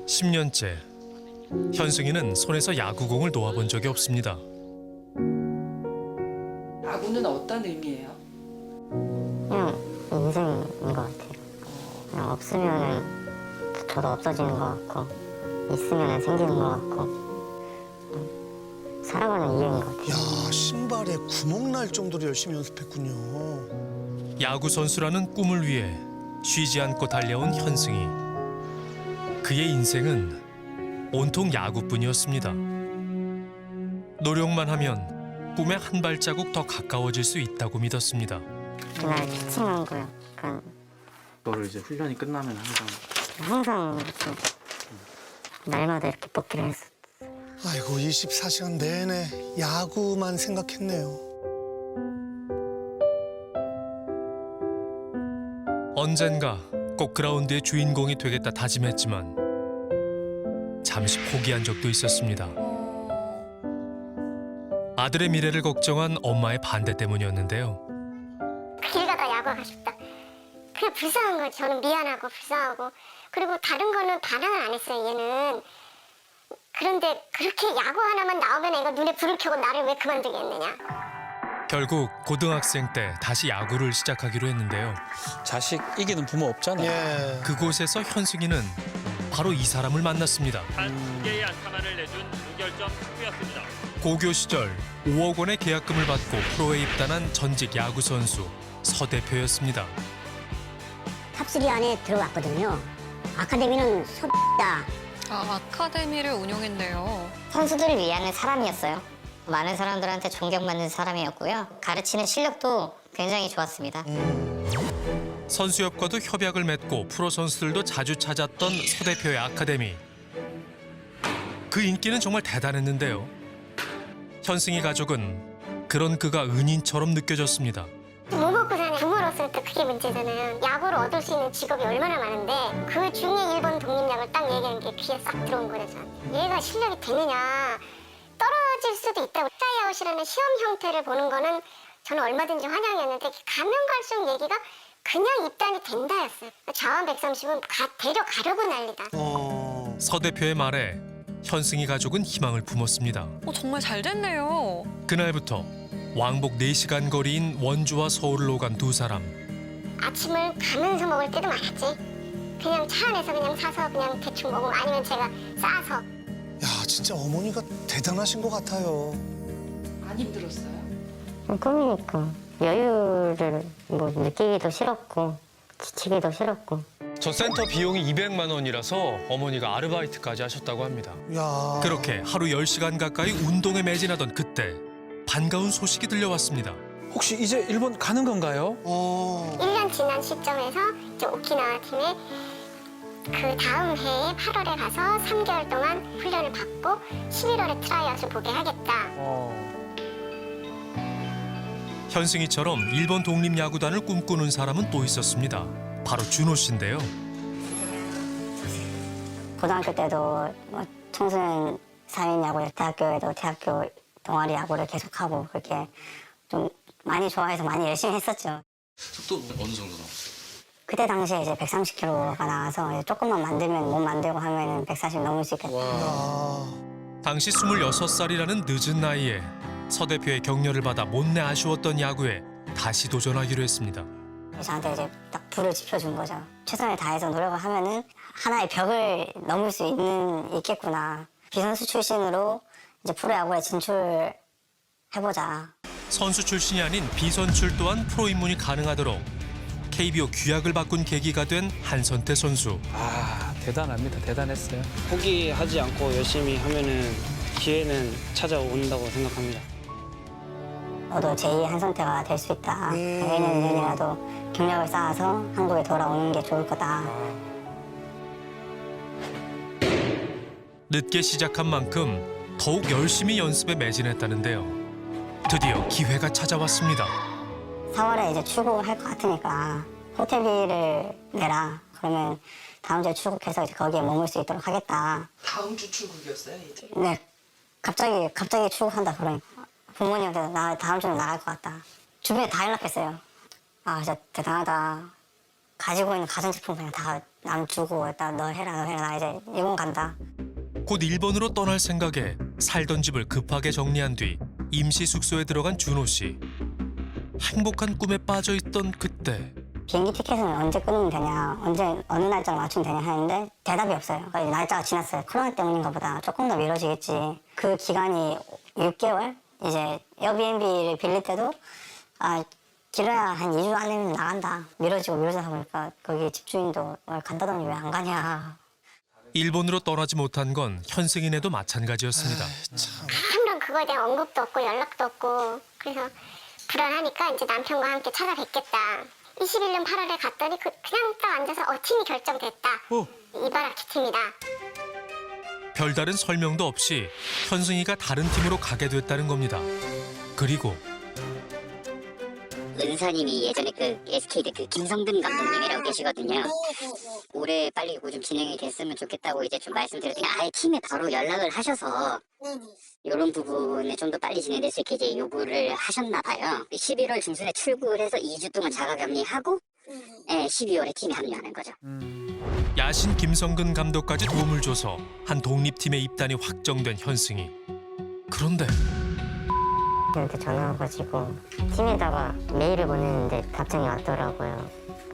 10년째 현승이는 손에서 야구공을 놓아본 적이 없습니다. 야구는 어떤 의미예요? 그냥 인생인 것 같아요. 그냥 없으면은 저도 없어지는 것 같고 있으면은 생기는 것 같고 살아가는 이유인 것 같아요. 야, 신발에 구멍 날 정도로 열심히 연습했군요. 야구 선수라는 꿈을 위해 쉬지 않고 달려온 현승이. 그의 인생은 온통 야구뿐이었습니다. 노력만 하면 꿈에 한 발자국 더 가까워질 수 있다고 믿었습니다. 그날 피칭한 거요. 그러니까 너를 이제 훈련이 끝나면 항상 이렇게 날마다 이렇게 뽑기를 했어. 아이고, 24시간 내내 야구만 생각했네요. 언젠가 꼭 그라운드의 주인공이 되겠다 다짐했지만 잠시 포기한 적도 있었습니다. 아들의 미래를 걱정한 엄마의 반대 때문이었는데요. 길 가다 야구하고 싶다. 그냥 불쌍한 거지. 저는 미안하고 불쌍하고. 그리고 다른 거는 반항을 안 했어요, 얘는. 그런데 그렇게 야구 하나만 나오면 애가 눈에 불을 켜고 나를 왜 그만두게 했느냐. 결국 고등학생 때 다시 야구를 시작하기로 했는데요. 자식 이기는 부모 없잖아. 예. 그곳에서 현승이는 바로 이 사람을 만났습니다. 단 2개의 안타만을 내준 무결점 투수였습니다. 고교 시절 5억 원의 계약금을 받고 프로에 입단한 전직 야구 선수 서 대표였습니다. 탑3 안에 들어왔거든요. 아카데미는 소다. 아카데미를 운영했네요. 선수들을 위한 사람이었어요. 많은 사람들한테 존경받는 사람이었고요. 가르치는 실력도 굉장히 좋았습니다. 선수협과도 협약을 맺고 프로 선수들도 자주 찾았던 서 대표의 아카데미. 그 인기는 정말 대단했는데요. 현승이 가족은 그런 그가 은인처럼 느껴졌습니다. 뭐 먹고 사는 부모로서 또 그게 문제잖아요. 야구를 얻을 수 있는 직업이 얼마나 많은데 그 중에 일본 독립야구를 딱 얘기하는 게 귀에 싹 들어온 거래, 저한테. 얘가 실력이 되느냐. 떨어질 수도 있다고. 트라이아웃이라는 시험 형태를 보는 거는 저는 얼마든지 환영이었는데 가면 갈수록 얘기가 그냥 입단이 된다였어요. 자원 130은 데려가려고 난리다. 서 대표의 말에 현승이 가족은 희망을 품었습니다. 정말 잘 됐네요. 그날부터 왕복 4시간 거리인 원주와 서울을 오간 두 사람. 아침을 가면서 먹을 때도 많았지. 그냥 차 안에서 그냥 사서 그냥 대충 먹고 아니면 제가 싸서. 야, 진짜 어머니가 대단하신 것 같아요. 안 힘들었어요? 꿈이니까 여유를 뭐 느끼기도 싫었고 지치기도 싫었고. 저 센터 비용이 200만 원이라서 어머니가 아르바이트까지 하셨다고 합니다. 야. 그렇게 하루 10시간 가까이 운동에 매진하던 그때 반가운 소식이 들려왔습니다. 혹시 이제 일본 가는 건가요? 1년 지난 시점에서 이제 오키나와 팀에 그 다음 해에 8월에 가서 3개월 동안 훈련을 받고 11월에 트라이아웃을 보게 하겠다. 현승이처럼 일본 독립야구단을 꿈꾸는 사람은 또 있었습니다. 바로 준호 씨인데요. 고등학교 때도 뭐 청소년 사회인 야구를, 대학교에도 대학교 동아리 야구를 계속하고 그렇게 좀 많이 좋아해서 많이 열심히 했었죠. 속도 어느 정도 나왔어요? 그때 당시에 이제 130km가 나와서 조금만 만들면 못 만들고 하면은 140 넘을 수 있겠다. 당시 26살이라는 늦은 나이에 서 대표의 격려를 받아 못내 아쉬웠던 야구에 다시 도전하기로 했습니다. 저한테 이제 딱 불을 지펴준 거죠. 최선을 다해서 노력을 하면은 하나의 벽을 넘을 수 있겠구나. 비선수 출신으로 이제 프로야구에 진출해보자. 선수 출신이 아닌 비선출 또한 프로 입문이 가능하도록 KBO 규약을 바꾼 계기가 된 한선태 선수. 대단합니다. 대단했어요. 포기하지 않고 열심히 하면은 기회는 찾아온다고 생각합니다. 너도 제2의 한선태가 될 수 있다. 내년 내년이라도 경력을 쌓아서 한국에 돌아오는 게 좋을 거다. 늦게 시작한 만큼 더욱 열심히 연습에 매진했다는데요. 드디어 기회가 찾아왔습니다. 4월에 이제 출국할 것 같으니까 호텔비를 내라. 그러면 다음 주에 출국해서 이제 거기에 머물 수 있도록 하겠다. 다음 주 출국이었어요, 이제? 네, 갑자기 출국한다 그러니까 부모님한테 나 다음 주에 나갈 것 같다. 주변에 다 연락했어요. 아, 진짜 대단하다. 가지고 있는 가전제품 그냥 다 남 주고 일단 너 해라 나 이제 일본 간다. 곧 일본으로 떠날 생각에 살던 집을 급하게 정리한 뒤 임시 숙소에 들어간 준호 씨. 행복한 꿈에 빠져 있던 그때 비행기 티켓은 언제 끊으면 되냐, 언제 어느 날짜를 맞추면 되냐 하는데 대답이 없어요. 그러니까 날짜가 지났어요. 코로나 때문인가 보다. 조금 더 미뤄지겠지. 그 기간이 6개월? 이제 에어비앤비를 빌릴 때도 길어야 한 2주 안에는 나간다. 미뤄지고 하다 보니까 거기 집주인도 간다더니 왜 안 가냐. 일본으로 떠나지 못한 건 현승인에도 마찬가지였습니다. 아무런 그거에 대한 언급도 없고 연락도 없고 그래서 불안하니까 이제 남편과 함께 찾아뵙겠다. 21년 8월에 갔더니 그냥 딱 앉아서 팀이 결정됐다. 이바라키 팀이다. 별다른 설명도 없이 현승이가 다른 팀으로 가게 됐다는 겁니다. 그리고 은사님이 예전에 그 SK대 그 김성근 감독님이라고 계시거든요. 올해 빨리 좀 진행이 됐으면 좋겠다고 이제 좀 말씀드렸더니 아예 팀에 바로 연락을 하셔서 이런 부분에 좀 더 빨리 진행될 수 있게 이제 요구를 하셨나 봐요. 11월 중순에 출국을 해서 2주 동안 자가격리하고 12월에 팀에 합류하는 거죠. 야신 김성근 감독까지 도움을 줘서 한 독립팀의 입단이 확정된 현승이. 그런데 한테 전화 와가지고 팀에다가 메일을 보냈는데 답장이 왔더라고요.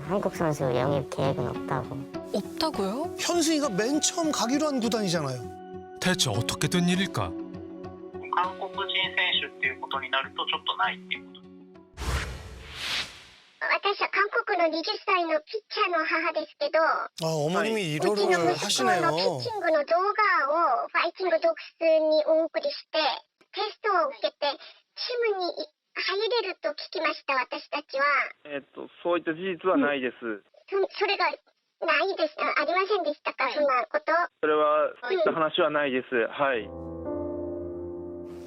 한국 선수 영입 계획은 없다고. 없다고요? 현승이가 맨 처음 가기로 한 구단이잖아요. 대체 어떻게 된 일일까? 韓国人選手っていうことになるとちょっとないっていうこと。私は韓国の20歳のピッチャーの母ですけど、 어머님이 うちの 일어를 息子のピッ 하시네요. チングの動画をファイティングドッグスにお送りしてテストを受けてチームに入れると聞きました。私たちはそういった事実はないです。それがないです。ありませんでしたか、そんなこと。それはそういった話はないです。はい。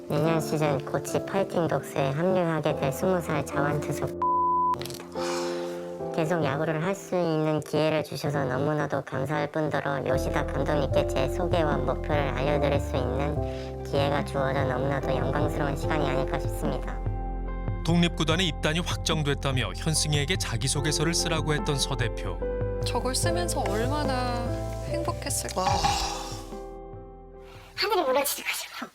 내년 시즌 고치 파이팅 독스에 합류하게 될 20살 자완투수 계속 야구를 할 수 있는 기회를 주셔서 너무나도 감사할 뿐더러 요시다 감독님께 제 소개와 목표를 알려드릴 수 있는 기회가 주어져 너무나도 영광스러운 시간이 아닐까 싶습니다. 독립구단의 입단이 확정됐다며 현승이에게 자기소개서를 쓰라고 했던 서 대표. 저걸 쓰면서 얼마나 행복했을까. 하늘이 무너지셔가지고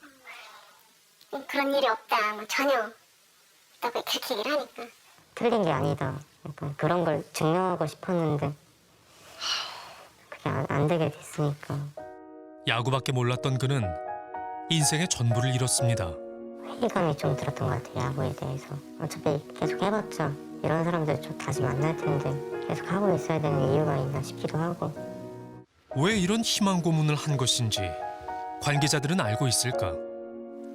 그런 일이 없다, 뭐 전혀 없다고 그렇게 얘기를 하니까. 틀린 게 아니다. 약간 그런 걸 증명하고 싶었는데 그게 안 되게 됐으니까. 야구밖에 몰랐던 그는 인생의 전부를 잃었습니다. 회의감이 좀 들었던 것 같아요, 야구에 대해서. 어차피 계속 해봤자 이런 사람들 좀 다시 만날 텐데 계속 하고 있어야 되는 이유가 있나 싶기도 하고. 왜 이런 희망 고문을 한 것인지 관계자들은 알고 있을까?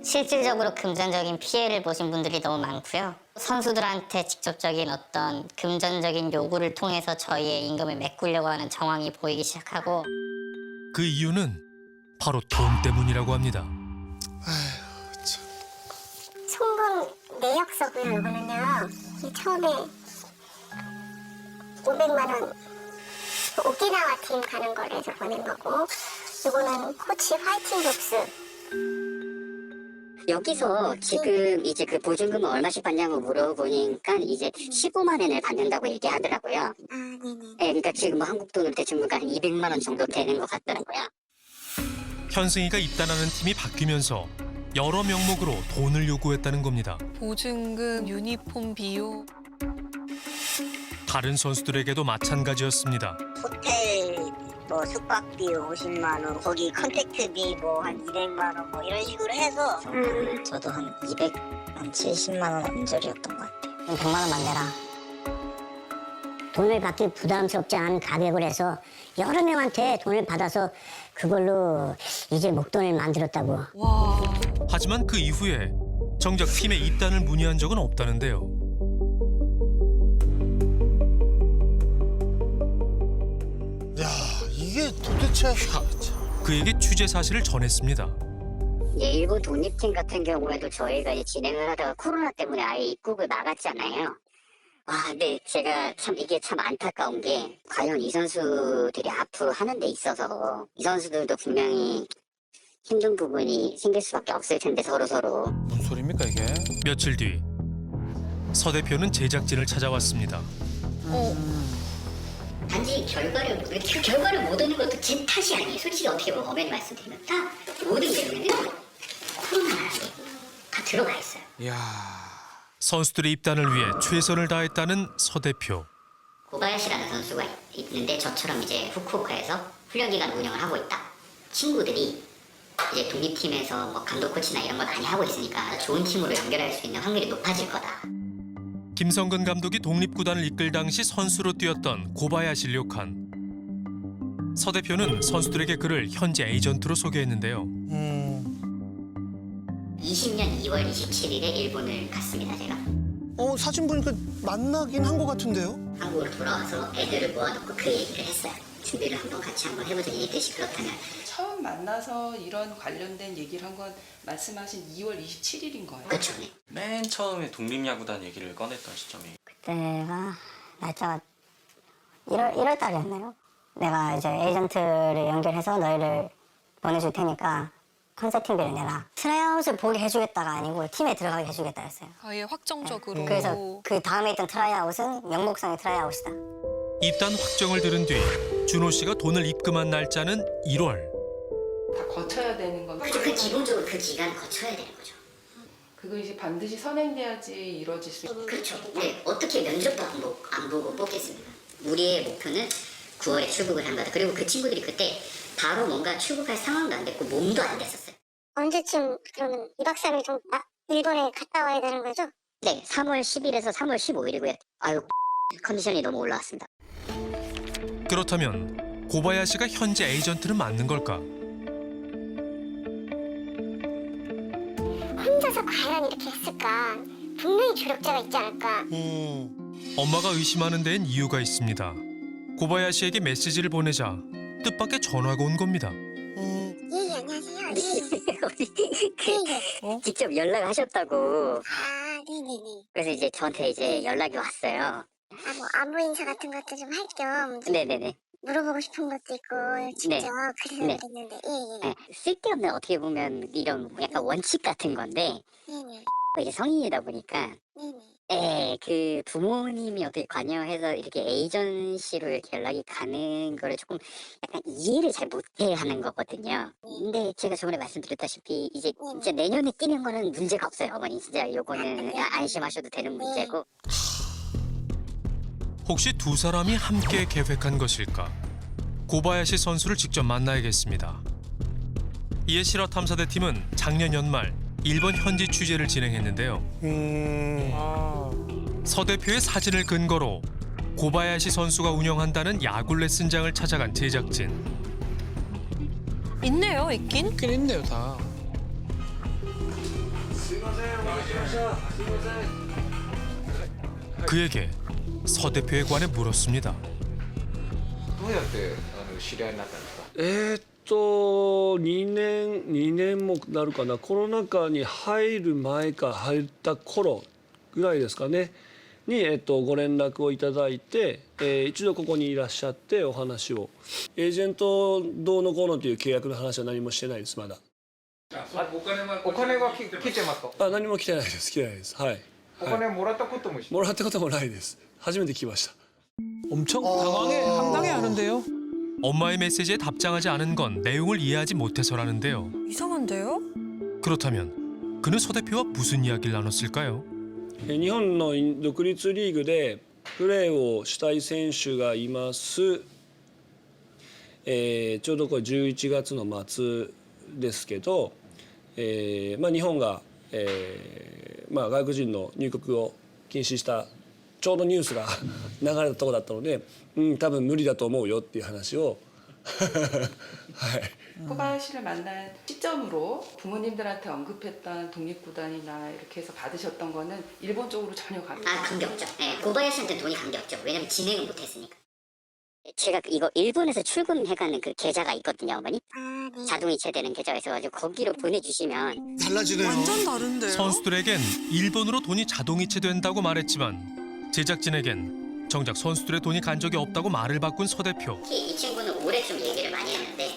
실질적으로 금전적인 피해를 보신 분들이 너무 많고요. 선수들한테 직접적인 어떤 금전적인 요구를 통해서 저희의 임금을 메꾸려고 하는 정황이 보이기 시작하고. 그 이유는 바로 돈 때문이라고 합니다. 송금 내역서고요. 이거는요, 처음에 500만 원 오키나와 팀 가는 거를 해서 보낸 거고, 이거는 코치 화이팅 독스. 여기서 지금 이제 그 보증금을 얼마씩 받냐고 물어보니까 이제 15만 원을 받는다고 얘기하더라고요. 아, 네네. 네, 그러니까 지금 뭐 한국 돈으로 대충 한 200만 원 정도 되는 것 같더라고요. 현승이가 입단하는 팀이 바뀌면서 여러 명목으로 돈을 요구했다는 겁니다. 보증금, 유니폼 비용. 다른 선수들에게도 마찬가지였습니다. 호텔 뭐 숙박비 50만 원, 거기 컨택트비 뭐 한 200만 원 뭐 이런 식으로 해서 저도 한 270만 원 언저리였던 것 같아요. 100만 원만 내라. 돈을 받기 부담스럽지 않은 가격을 해서 여러 명한테 돈을 받아서 그걸로 이제 목돈을 만들었다고. 와. 하지만 그 이후에 정작 팀의 입단을 문의한 적은 없다는데요. 야, 이게 도대체 그에게 취재 사실을 전했습니다. 일본 독립팀 같은 경우에도 저희가 이제 진행을 하다가 코로나 때문에 아예 입국을 막았잖아요. 근데 제가 이게 참 안타까운 게 과연 이 선수들이 앞으로 하는 데 있어서 이 선수들도 분명히 힘든 부분이 생길 수밖에 없을 텐데 서로. 뭔 소리입니까 이게? 며칠 뒤 서 대표는 제작진을 찾아왔습니다. 단지 결과를 못 얻는 것도 제 탓이 아니에요. 솔직히 어떻게 보면 엄연히 말씀드리면 다 모든 게 왜냐면 코로나가 다 들어가 있어요. 선수들의 입단을 위해 최선을 다했다는 서 대표. 고바야시라는 선수가 있는데 저처럼 이제 후쿠오카에서 훈련 기간 운영을 하고 있다. 친구들이 이제 독립팀에서 뭐 감독 코치나 이런 걸 많이 하고 있으니까 좋은 팀으로 연결할 수 있는 확률이 높아질 거다. 김성근 감독이 독립구단을 이끌 당시 선수로 뛰었던 고바야시 료칸. 서 대표는 선수들에게 그를 현재 에이전트로 소개했는데요. 20년 2월 27일에 일본을 갔습니다, 제가. 사진 보니까 만나긴 한 것 같은데요? 한국으로 돌아와서 애들을 모아놓고 그 얘기를 했어요. 준비를 한번 같이 한번 해보자. 이 뜻이 그렇다면. 처음 만나서 이런 관련된 얘기를 한 건 말씀하신 2월 27일인 거예요? 그렇죠. 네. 맨 처음에 독립야구단 얘기를 꺼냈던 시점이 그때가 날짜가 1월 달이었나요? 내가 이제 에이전트를 연결해서 너희를 보내줄 테니까 컨설팅비를 내라. 트라이아웃을 보게 해주겠다가 아니고 팀에 들어가게 해주겠다 했어요. 아예 확정적으로. 그래서 그 다음에 있던 트라이아웃은 명목상의 트라이아웃이다. 입단 확정을 들은 뒤 준호 씨가 돈을 입금한 날짜는 1월. 다 거쳐야 되는 건데. 그 기본적으로 그 기간을 거쳐야 되는 거죠. 그거 이제 반드시 선행돼야지 이루어질 수 있어요. 그렇죠. 네, 어떻게 면접도 안 보고 뽑겠습니까? 우리의 목표는 9월에 출국을 한 거다. 그리고 그 친구들이 그때 바로 뭔가 출국할 상황도 안 됐고 몸도 안 됐었어요. 언제쯤 그러면 2박 3일 좀 일본에 갔다 와야 되는 거죠? 네, 3월 10일에서 3월 15일이고요. 아유, 컨디션이 너무 올라왔습니다. 그렇다면 고바야시가 현재 에이전트는 맞는 걸까? 혼자서 과연 이렇게 했을까? 분명히 조력자가 있지 않을까? 엄마가 의심하는 데엔 이유가 있습니다. 고바야시에게 메시지를 보내자 뜻밖의 전화가 온 겁니다. 예, 안녕하세요. 직접 연락하셨다고. 아, 네네네. 그래서 이제 저한테 이제 연락이 왔어요. 뭐 안부 인사 같은 것도 좀 할 겸 네네네. 물어보고 싶은 것도 있고 직접 네. 그래서 네. 그랬는데 네, 쓸데없는 어떻게 보면 이런 약간 원칙 같은 건데 네네. 이제 성인이다 보니까 네네. 그 부모님이 어떻게 관여해서 이렇게 에이전시로 이렇게 연락이 가는 거를 조금 약간 이해를 잘 못해 하는 거거든요. 근데 제가 저번에 말씀드렸다시피 이제 진짜 내년에 끼는 거는 문제가 없어요, 어머니. 진짜 요거는 안심하셔도 되는 문제고. 혹시 두 사람이 함께 계획한 것일까? 고바야시 선수를 직접 만나야겠습니다. 이에 실화탐사대팀은 작년 연말 일본 현지 취재를 진행했는데요. 서 대표의 사진을 근거로 고바야시 선수가 운영한다는 야구 레슨장을 찾아간 제작진. 있네요, 있긴. 있긴 있네요, 다. 그에게 서 대표에 관해 물었습니다. どうやって知り合いになったんですか2年もなるかな、コロナ禍に入る前か入った頃ぐらいですかねに、ご連絡をいただいて、一度ここにいらっしゃってお話を。エージェントどうのこうのという契約の話は何もしてないですまだ。お金は来てますかあ、何も来てないです。来てないです。はい。お金もらったことももらったこともないです。初めて聞きました。 엄청 황당해 하는데요. 엄마의 메시지에 답장하지 않은 건 내용을 이해하지 못해서라는데요. 이상한데요? 그렇다면 그는 서 대표와 무슨 이야기를 나눴을까요? 日本の独立リーグでプレーをしたい選手がいます。ちょうどこれ11月の末ですけど、日本が、外国人の入国を禁止したちょうどニュースが流れたところだったので、多分無理だと思うよっていう話をはい。 코바야시를 만난 시점으로 부모님들한테 언급했던 독립구단이나 이렇게 해서 받으셨던 거는 일본 쪽으로 전혀 관계없죠. 네, 고바야시한테 돈이 관계없죠. 왜냐면 진행을 못했으니까. 제가 이거 일본에서 출금해가는 그 계좌가 있거든요, 어머니. 아, 네. 자동이체되는 계좌가 있어가지고 거기로 보내주시면 달라지네요. 완전 다른데요? 선수들에겐 일본으로 돈이 자동이체된다고 말했지만 제작진에겐 정작 선수들의 돈이 간 적이 없다고 말을 바꾼 서 대표. 특히 이 친구는 올해 좀 얘기를 많이 했는데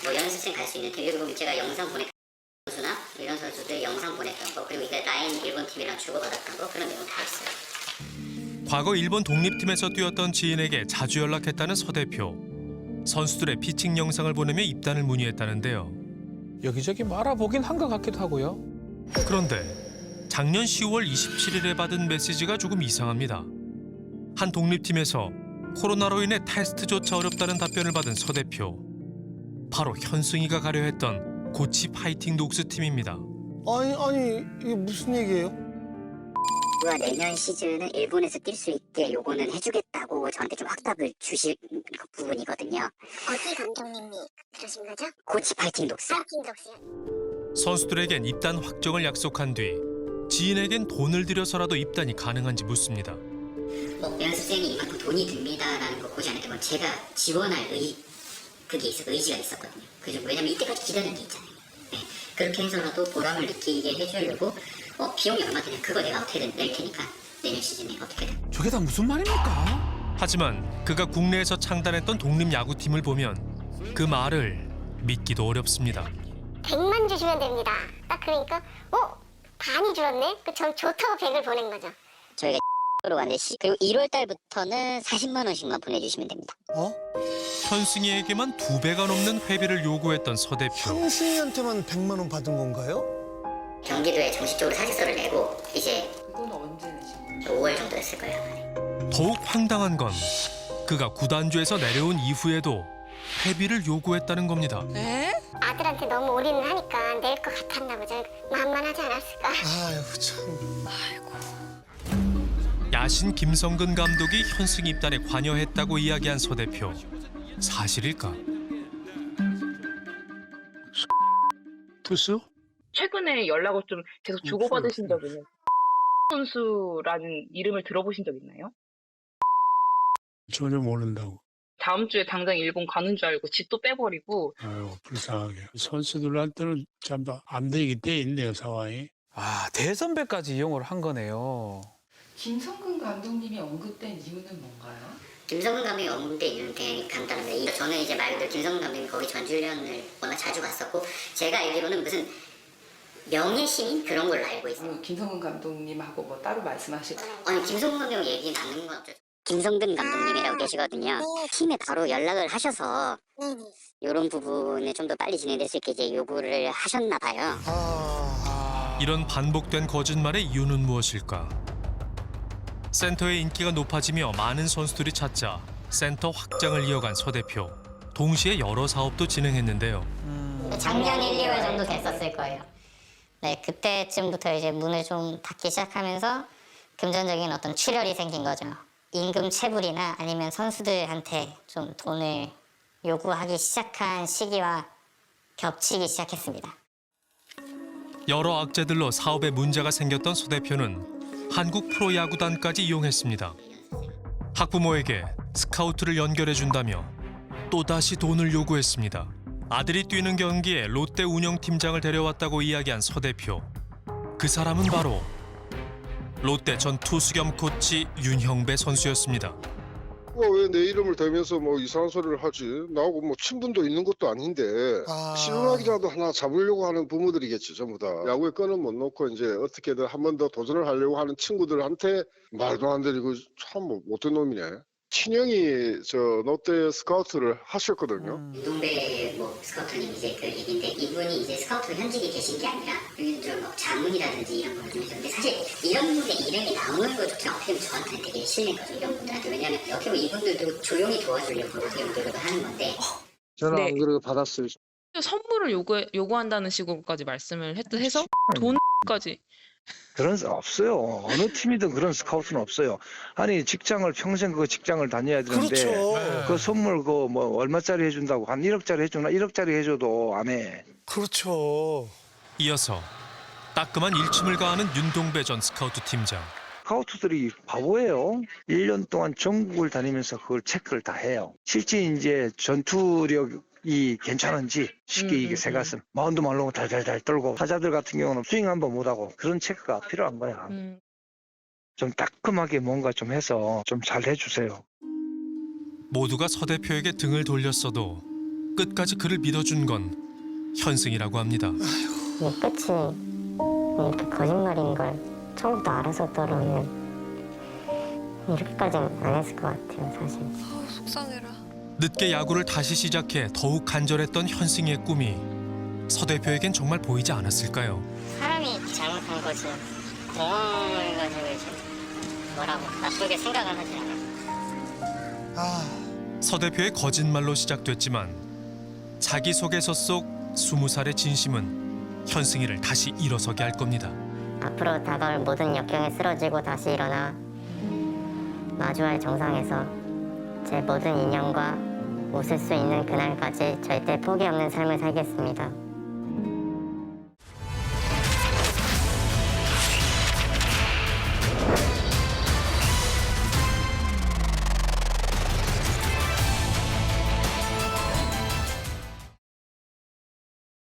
뭐 연습생 갈 수 있는 등 여기 보면 제가 영상 보냈던 선수나 이런 선수들 영상 보냈던 거 그리고 이게 라인 일본 팀이랑 주고받았던 거 그런 내용 다 있어요. 과거 일본 독립팀에서 뛰었던 지인에게 자주 연락했다는 서 대표. 선수들의 피칭 영상을 보내며 입단을 문의했다는데요. 여기저기 알아보긴 한 것 같기도 하고요. 그런데 작년 10월 27일에 받은 메시지가 조금 이상합니다. 한 독립팀에서 코로나로 인해 테스트조차 어렵다는 답변을 받은 서 대표. 바로 현승이가 가려 했던 고치 파이팅 녹스 팀입니다. 아니 이게 무슨 얘기예요? 누가 내년 시즌은 일본에서 뛸 수 있게 요거는 해주겠다고 저한테 좀 확답을 주실 부분이거든요. 어디 감독님이 그러신 거죠? 고치 파이팅 독스. 파이팅 독스요. 선수들에겐 입단 확정을 약속한 뒤 지인에겐 돈을 들여서라도 입단이 가능한지 묻습니다. 연습생이 이만큼 돈이 듭니다라는 거 보지 않을 때 제가 지원할 의지가 있었거든요. 그죠? 왜냐면 이때까지 기다린 게 있잖아요. 네. 그렇게 해서라도 보람을 느끼게 해주려고 비용이 얼마 드냐 그거 내가 어떻게든 낼 테니까 내년 시즌에 어떻게든. 저게 다 무슨 말입니까? 하지만 그가 국내에서 창단했던 독립야구팀을 보면 그 말을 믿기도 어렵습니다. 100만 주시면 됩니다. 딱 그러니까 반이 줄었네? 전 좋다고 100을 보낸 거죠. 저희가 로 갔는데 그리고 1월 달부터는 40만 원씩만 보내주시면 됩니다. 현승이에게만 2배가 넘는 회비를 요구했던 서 대표. 현승이한테만 100만 원 받은 건가요? 경기도에 정식적으로 사직서를 내고 이제 그건 언제 내신 거예요? 5월 정도 됐을 거예요. 더욱 황당한 건 그가 구단주에서 내려온 이후에도 회비를 요구했다는 겁니다. 에? 아들한테 너무 올인을 하니까 낼 것 같았나 보죠. 만만하지 않았을까. 아이고 참. 야신 김성근 감독이 현승 입단에 관여했다고 이야기한 서 대표. 사실일까? 투수? 최근에 연락을 좀 계속 주고받으신 적 있는 선수라는 이름을 들어보신 적 있나요? 전혀 모른다고. 다음 주에 당장 일본 가는 줄 알고 집도 빼버리고. 아유, 불쌍하게. 선수들한테는 참 안 되게 돼 있네요, 상황이. 아, 대선배까지 이용을 한 거네요. 김성근 감독님이 언급된 이유는 뭔가요? 김성근 감독이 언급된 이유는 되게 간단합니다. 저는 이제 말 그대로 김성근 감독이 거기 전지훈련을 워낙 자주 갔었고 제가 알기로는 무슨 명예시민 그런 걸로 알고 있어요. 김성근 감독님하고 뭐 따로 말씀하시고? 아니 김성근 감독 얘기 나누는 건 어쩌죠? 김성근 감독님이라고 계시거든요. 팀에 바로 연락을 하셔서 이런 부분에 좀 더 빨리 진행될 수 있게 이제 요구를 하셨나 봐요. 이런 반복된 거짓말의 이유는 무엇일까? 센터의 인기가 높아지며 많은 선수들이 찾자 센터 확장을 이어간 서 대표. 동시에 여러 사업도 진행했는데요. 작년 1, 2월 정도 됐었을 거예요. 네, 그때쯤부터 이제 문을 좀 닫기 시작하면서 금전적인 어떤 출혈이 생긴 거죠. 임금 체불이나 아니면 선수들한테 좀 돈을 요구하기 시작한 시기와 겹치기 시작했습니다. 여러 악재들로 사업에 문제가 생겼던 서 대표는 한국 프로야구단까지 이용했습니다. 학부모에게 스카우트를 연결해준다며 또다시 돈을 요구했습니다. 아들이 뛰는 경기에 롯데 운영팀장을 데려왔다고 이야기한 서 대표. 그 사람은 바로 롯데 전 투수 겸 코치 윤형배 선수였습니다. 왜 내 이름을 대면서 뭐 이상한 소리를 하지? 나하고 뭐 친분도 있는 것도 아닌데 실력이라도 하나 잡으려고 하는 부모들이겠지 전부 다. 야구에 끈은 못 놓고 이제 어떻게든 한 번 더 도전을 하려고 하는 친구들한테 말도 안 되고 참 못된 놈이네. 친형이 저 롯데 스카우트를 하셨거든요. 유동배 스카우터님 이제 그 얘기인데 이분이 이제 스카우터 현직에 계신 게 아니라 좀 자문이라든지 이런 거를 좀 해줬는데 사실 이런 분들 이름이 나오는 것조차 어떻게 보면 저한테는 되게 실례인 거죠. 이런 분들한테. 왜냐하면 어떻게 보면 이분들도 조용히 도와주려고 어떻게 보면 노력을 하는 건데 저는 안 그래도 받았어요. 선물을 요구한다는 식으로까지 말씀을 해서 돈까지. 그런 없어요. 어느 팀이든 그런 스카우트는 없어요. 아니 직장을 평생 그 직장을 다녀야 되는데 그렇죠. 그 선물 그 뭐 얼마짜리 해준다고 한 1억짜리 해주나 1억짜리 해줘도 안 해. 그렇죠. 이어서 따끔한 일침을 가하는 윤동배 전 스카우트 팀장. 스카우트들이 바보예요. 1년 동안 전국을 다니면서 그걸 체크를 다 해요. 실제 이제 전투력이 괜찮은지 쉽게 이게 새가슴 마운드 말로 달달달 떨고 타자들 같은 경우는 스윙 한번 못하고 그런 체크가 필요한 거야. 좀 따끔하게 뭔가 좀 해서 좀 잘 해주세요. 모두가 서 대표에게 등을 돌렸어도 끝까지 그를 믿어준 건 현승이라고 합니다. 이 끝이 이렇게 거짓말인 걸 처음부터 알았었더라면 이렇게까지는 안 했을 것 같아요, 사실. 속상해라. 늦게 야구를 다시 시작해 더욱 간절했던 현승이의 꿈이 서 대표에겐 정말 보이지 않았을까요? 사람이 잘못한 거지 공을 가지고 이제 뭐라고 나쁘게 생각을 하지 않아요. 서 대표의 거짓말로 시작됐지만 자기소개서 속 20살의 진심은 현승이를 다시 일어서게 할 겁니다. 앞으로 다가올 모든 역경에 쓰러지고 다시 일어나 마주할 정상에서 제 모든 인연과 웃을 수 있는 그날까지 절대 포기 없는 삶을 살겠습니다.